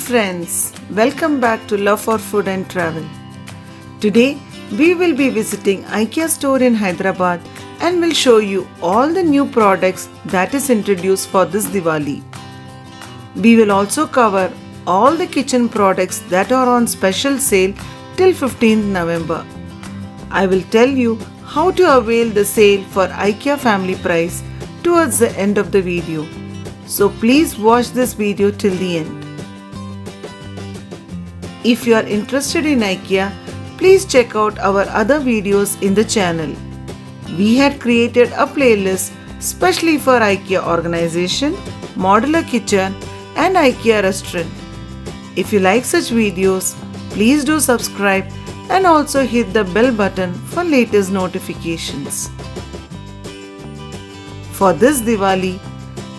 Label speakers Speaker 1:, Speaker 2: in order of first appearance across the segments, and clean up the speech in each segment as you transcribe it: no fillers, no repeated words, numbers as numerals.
Speaker 1: friends, welcome back to Love for Food and Travel. Today we will be visiting Ikea store in Hyderabad and will show you all the new products that is introduced for this Diwali. We will also cover all the kitchen products that are on special sale till 15th November. I will tell you how to avail the sale for Ikea family price towards the end of the video. So please watch this video till the end. If you are interested in IKEA, please check out our other videos in the channel. We had created a playlist specially for IKEA organization, modular kitchen and IKEA restaurant. If you like such videos, please do subscribe and also hit the bell button for latest notifications. For this Diwali,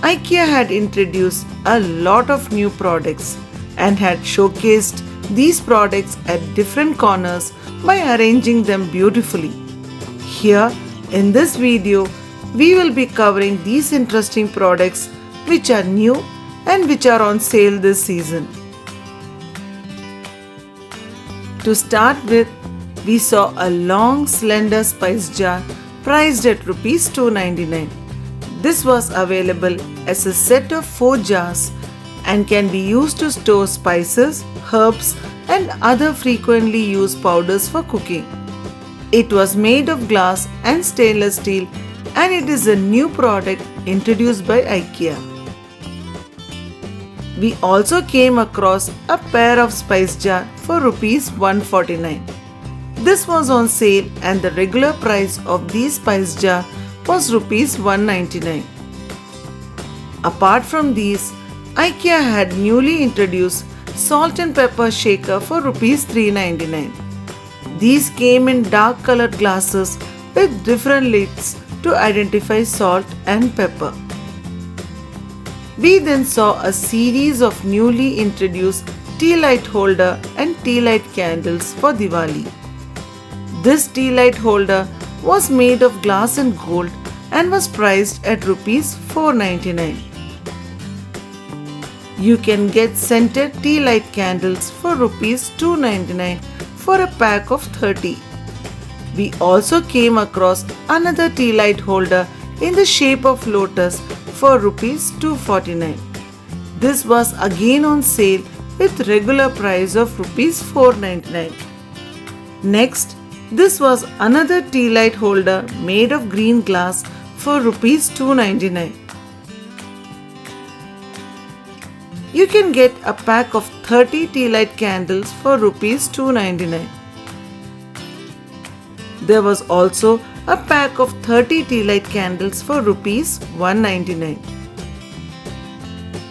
Speaker 1: IKEA had introduced a lot of new products and had showcased these products at different corners by arranging them beautifully. Here in this video, we will be covering these interesting products which are new and which are on sale this season. To start with, we saw a long slender spice jar priced at Rs 299. This was available as a set of 4 jars and can be used to store spices, herbs and other frequently used powders for cooking. It was made of glass and stainless steel and it is a new product introduced by IKEA. We also came across a pair of spice jar for Rs 149. This was on sale and the regular price of these spice jar was Rs 199. Apart from these, IKEA had newly introduced salt and pepper shaker for Rs 399. These came in dark colored glasses with different lids to identify salt and pepper. We then saw a series of newly introduced tea light holder and tea light candles for Diwali. This tea light holder was made of glass and gold and was priced at Rs 499. You can get scented tea light candles for Rs 299 for a pack of 30. We also came across another tea light holder in the shape of lotus for Rs 249. This was again on sale with regular price of Rs 499. Next, this was another tea light holder made of green glass for Rs 299. You can get a pack of 30 tea light candles for Rs 299. There was also a pack of 30 tea light candles for Rs 199.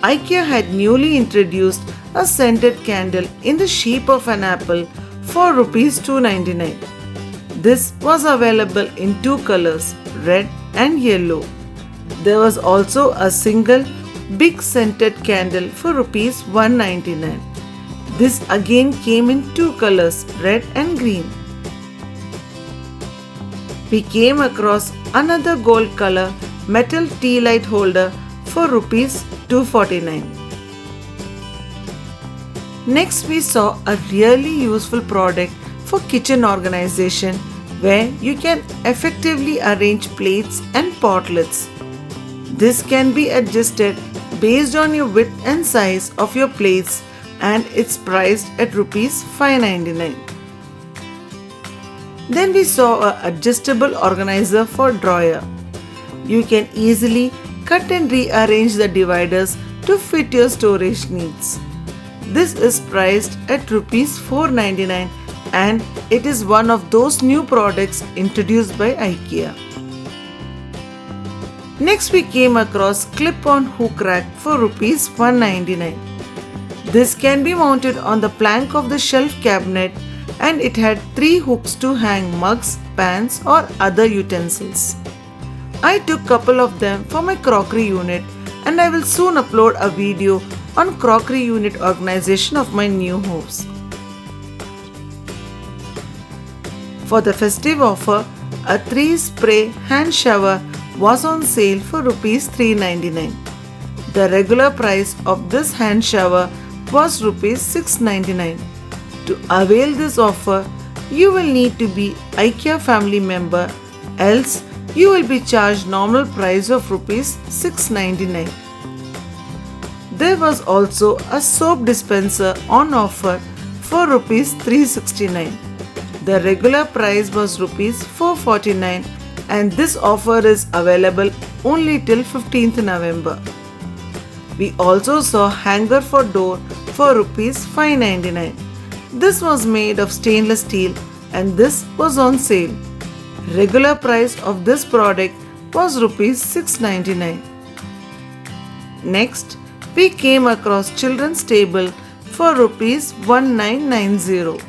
Speaker 1: IKEA had newly introduced a scented candle in the shape of an apple for Rs 299. This was available in 2 colors, red and yellow. There was also a single big scented candle for Rs 199. This again came in 2 colors, red and green. We came across another gold color metal tea light holder for Rs 249. Next we saw a really useful product for kitchen organization where you can effectively arrange plates and pot lids. This can be adjusted based on your width and size of your plates and it's priced at Rs 599. Then we saw an adjustable organizer for drawer. You can easily cut and rearrange the dividers to fit your storage needs. This is priced at Rs 499 and it is one of those new products introduced by IKEA. Next we came across clip-on hook rack for Rs 199. This can be mounted on the plank of the shelf cabinet and it had 3 hooks to hang mugs, pans or other utensils. I took couple of them for my crockery unit and I will soon upload a video on crockery unit organization of my new house. For the festive offer, a 3-spray hand shower was on sale for Rs 399. The regular price of this hand shower was rupees 699. To avail this offer, you will need to be IKEA family member, else you will be charged normal price of rupees 699. There was also a soap dispenser on offer for rupees 369. The regular price was rupees 449 and this offer is available only till 15th November. We also saw hanger for door for rupees 599. This was made of stainless steel and this was on sale. Regular price of this product was rupees 699. Next, we came across children's table for rupees 1990.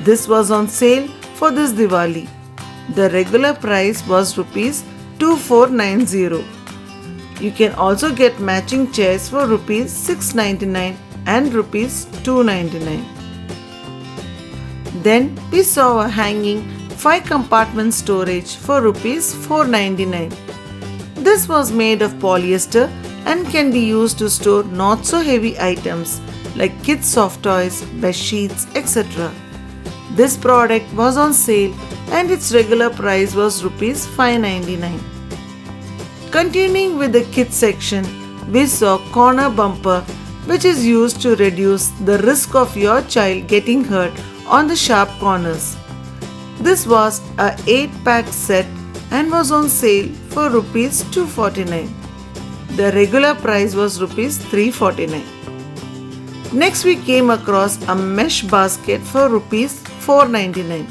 Speaker 1: This was on sale for this Diwali. The regular price was rupees 2490. You can also get matching chairs for rupees 699 and rupees 299. Then we saw a hanging 5-compartment storage for rupees 499. This was made of polyester and can be used to store not so heavy items like kids' soft toys, bed sheets, etc. This product was on sale and its regular price was rupees 599. Continuing with the kids section, we saw corner bumper which is used to reduce the risk of your child getting hurt on the sharp corners. This was a 8-pack set and was on sale for rupees 249. The regular price was rupees 349. Next we came across a mesh basket for rupees 499.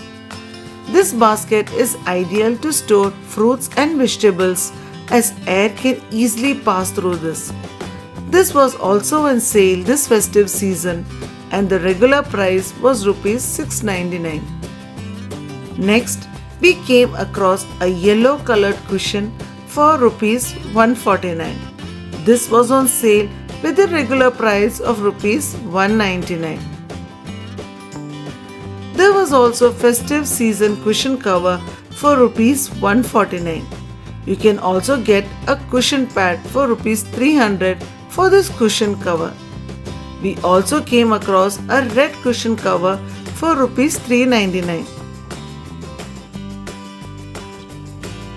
Speaker 1: This basket is ideal to store fruits and vegetables as air can easily pass through this. This was also on sale this festive season and the regular price was rupees 699. Next, we came across a yellow colored cushion for rupees 149. This was on sale with a regular price of rupees 199. There was also festive season cushion cover for rupees 149. You can also get a cushion pad for rupees 300 for this cushion cover. We also came across a red cushion cover for rupees 399.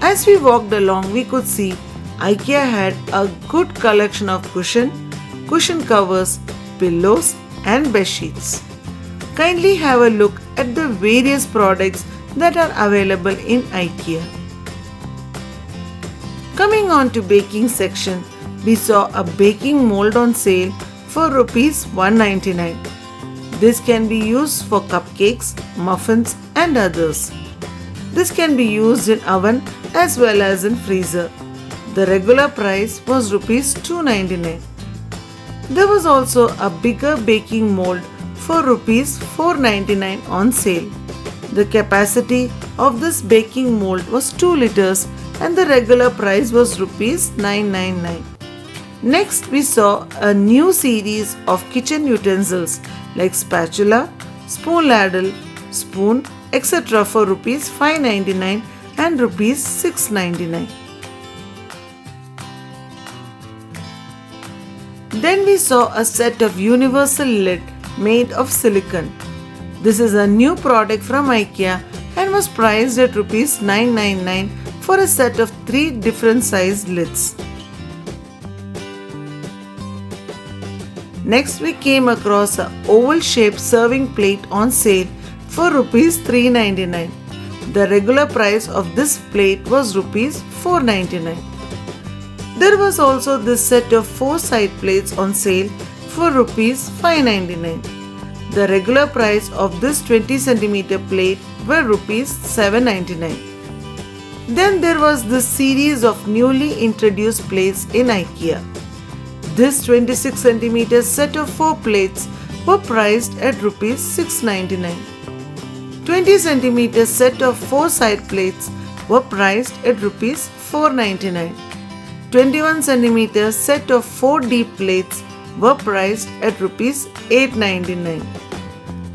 Speaker 1: As we walked along, we could see IKEA had a good collection of cushion covers, pillows and bed sheets. Kindly have a look at the various products that are available in IKEA. Coming on to baking section, we saw a baking mold on sale for rupees 199. This can be used for cupcakes, muffins and others. This can be used in oven as well as in freezer. The regular price was rupees 299. There was also a bigger baking mold for rupees 499 on sale. The capacity of this baking mold was 2 liters and the regular price was rupees 999. Next we saw a new series of kitchen utensils like spatula, spoon ladle, spoon, etc. for rupees 599 and rupees 699. Then we saw a set of universal lid made of silicone. This is a new product from IKEA and was priced at rupees 999 for a set of 3 different sized lids. Next we came across an oval shaped serving plate on sale for rupees 399. The regular price of this plate was rupees 499. There was also this set of 4 side plates on sale for rupees 599. The regular price of this 20 cm plate were rupees 799. Then there was this series of newly introduced plates in IKEA. This 26 cm set of 4 plates were priced at rupees 699. 20 cm set of 4 side plates were priced at rupees 499. 21 cm set of 4 deep plates were priced at rupees 899.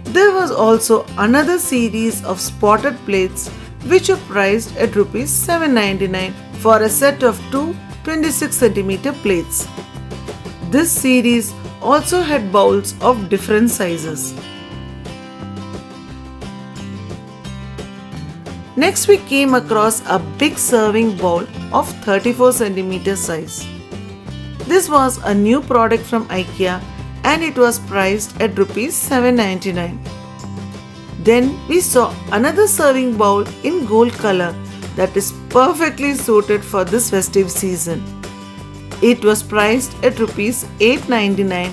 Speaker 1: There was also another series of spotted plates which were priced at rupees 799 for a set of 2 26 cm plates. This series also had bowls of different sizes. Next we came across a big serving bowl of 34 cm size. This was a new product from Ikea and it was priced at Rs 799. Then we saw another serving bowl in gold color that is perfectly suited for this festive season. It was priced at Rs 899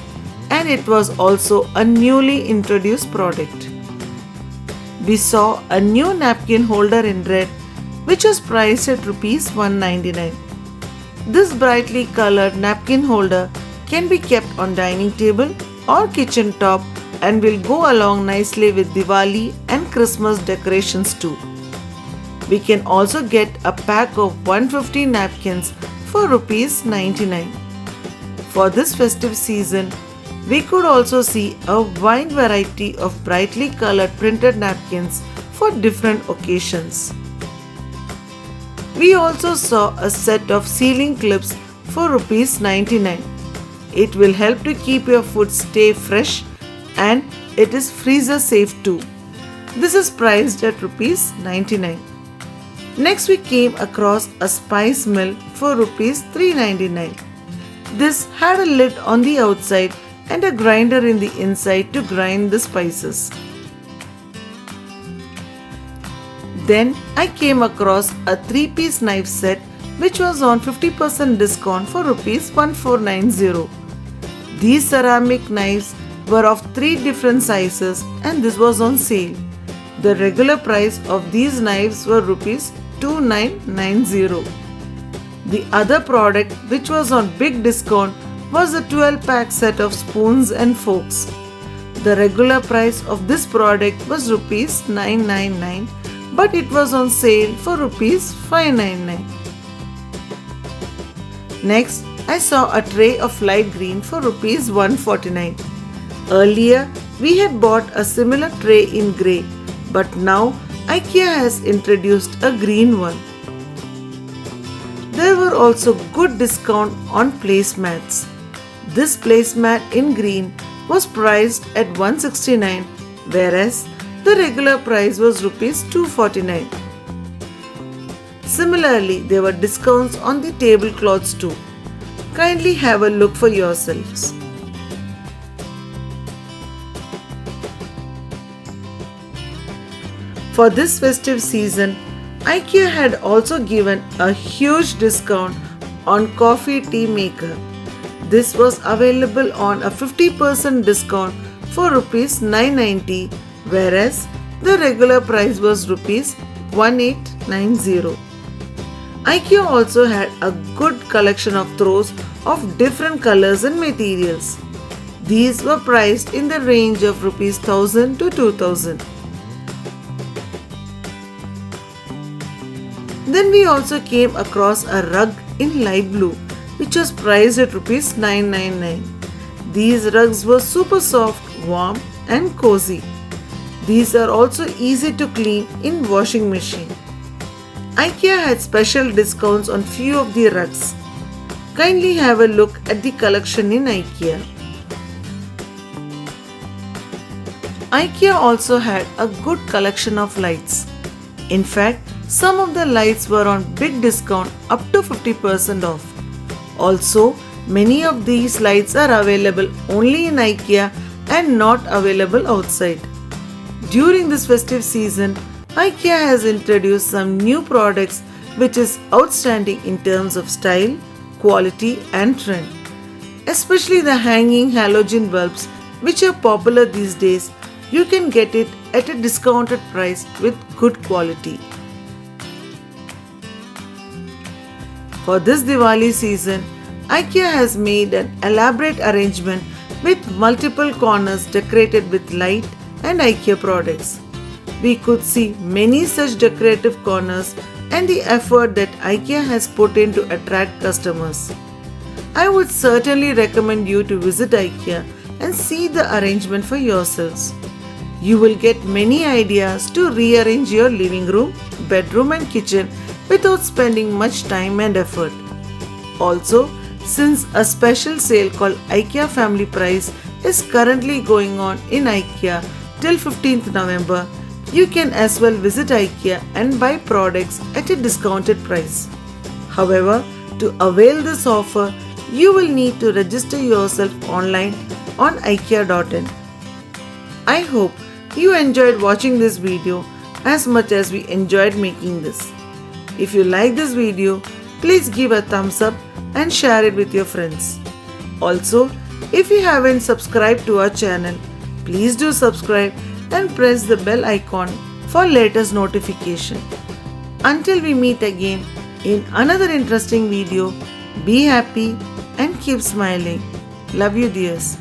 Speaker 1: and it was also a newly introduced product. We saw a new napkin holder in red which was priced at Rs 199. This brightly colored napkin holder can be kept on dining table or kitchen top and will go along nicely with Diwali and Christmas decorations too. We can also get a pack of 150 napkins for Rs 99. For this festive season, we could also see a wide variety of brightly colored printed napkins for different occasions. We also saw a set of ceiling clips for Rs 99. It will help to keep your food stay fresh and it is freezer safe too. This is priced at Rs 99. Next we came across a spice mill for Rs 399. This had a lid on the outside and a grinder in the inside to grind the spices. Then I came across a 3-piece knife set which was on 50% discount for Rs 1490. These ceramic knives were of 3 different sizes and this was on sale. The regular price of these knives were Rs 2990. The other product which was on big discount was a 12-pack set of spoons and forks. The regular price of this product was Rs 999 but it was on sale for Rs 599. Next, I saw a tray of light green for Rs 149. Earlier, we had bought a similar tray in grey, but now Ikea has introduced a green one. There were also good discount on placemats. This placemat in green was priced at 169, whereas the regular price was Rs 249. Similarly, there were discounts on the tablecloths too. Kindly have a look for yourselves. For this festive season, Ikea had also given a huge discount on coffee tea maker. This was available on a 50% discount for Rs 990, whereas the regular price was Rs 1890. Ikea also had a good collection of throws of different colors and materials. These were priced in the range of Rs 1000 to 2000. Then we also came across a rug in light blue which was priced at Rs 999. These rugs were super soft, warm and cozy. These are also easy to clean in washing machine. Ikea had special discounts on few of the rugs. Kindly have a look at the collection in Ikea. Ikea also had a good collection of lights. In fact, some of the lights were on big discount up to 50% off. Also, many of these lights are available only in Ikea and not available outside. During this festive season, Ikea has introduced some new products which is outstanding in terms of style, quality and trend. Especially the hanging halogen bulbs which are popular these days, you can get it at a discounted price with good quality. For this Diwali season, Ikea has made an elaborate arrangement with multiple corners decorated with light and Ikea products. We could see many such decorative corners and the effort that Ikea has put in to attract customers. I would certainly recommend you to visit Ikea and see the arrangement for yourselves. You will get many ideas to rearrange your living room, bedroom and kitchen without spending much time and effort. Also, since a special sale called Ikea Family Price is currently going on in Ikea till 15th November, you can as well visit Ikea and buy products at a discounted price. However, to avail this offer, you will need to register yourself online on ikea.in. I hope you enjoyed watching this video as much as we enjoyed making this. If you like this video, please give a thumbs up and share it with your friends. Also, if you haven't subscribed to our channel, please do subscribe and press the bell icon for latest notification. Until we meet again in another interesting video, be happy and keep smiling. Love you, dears.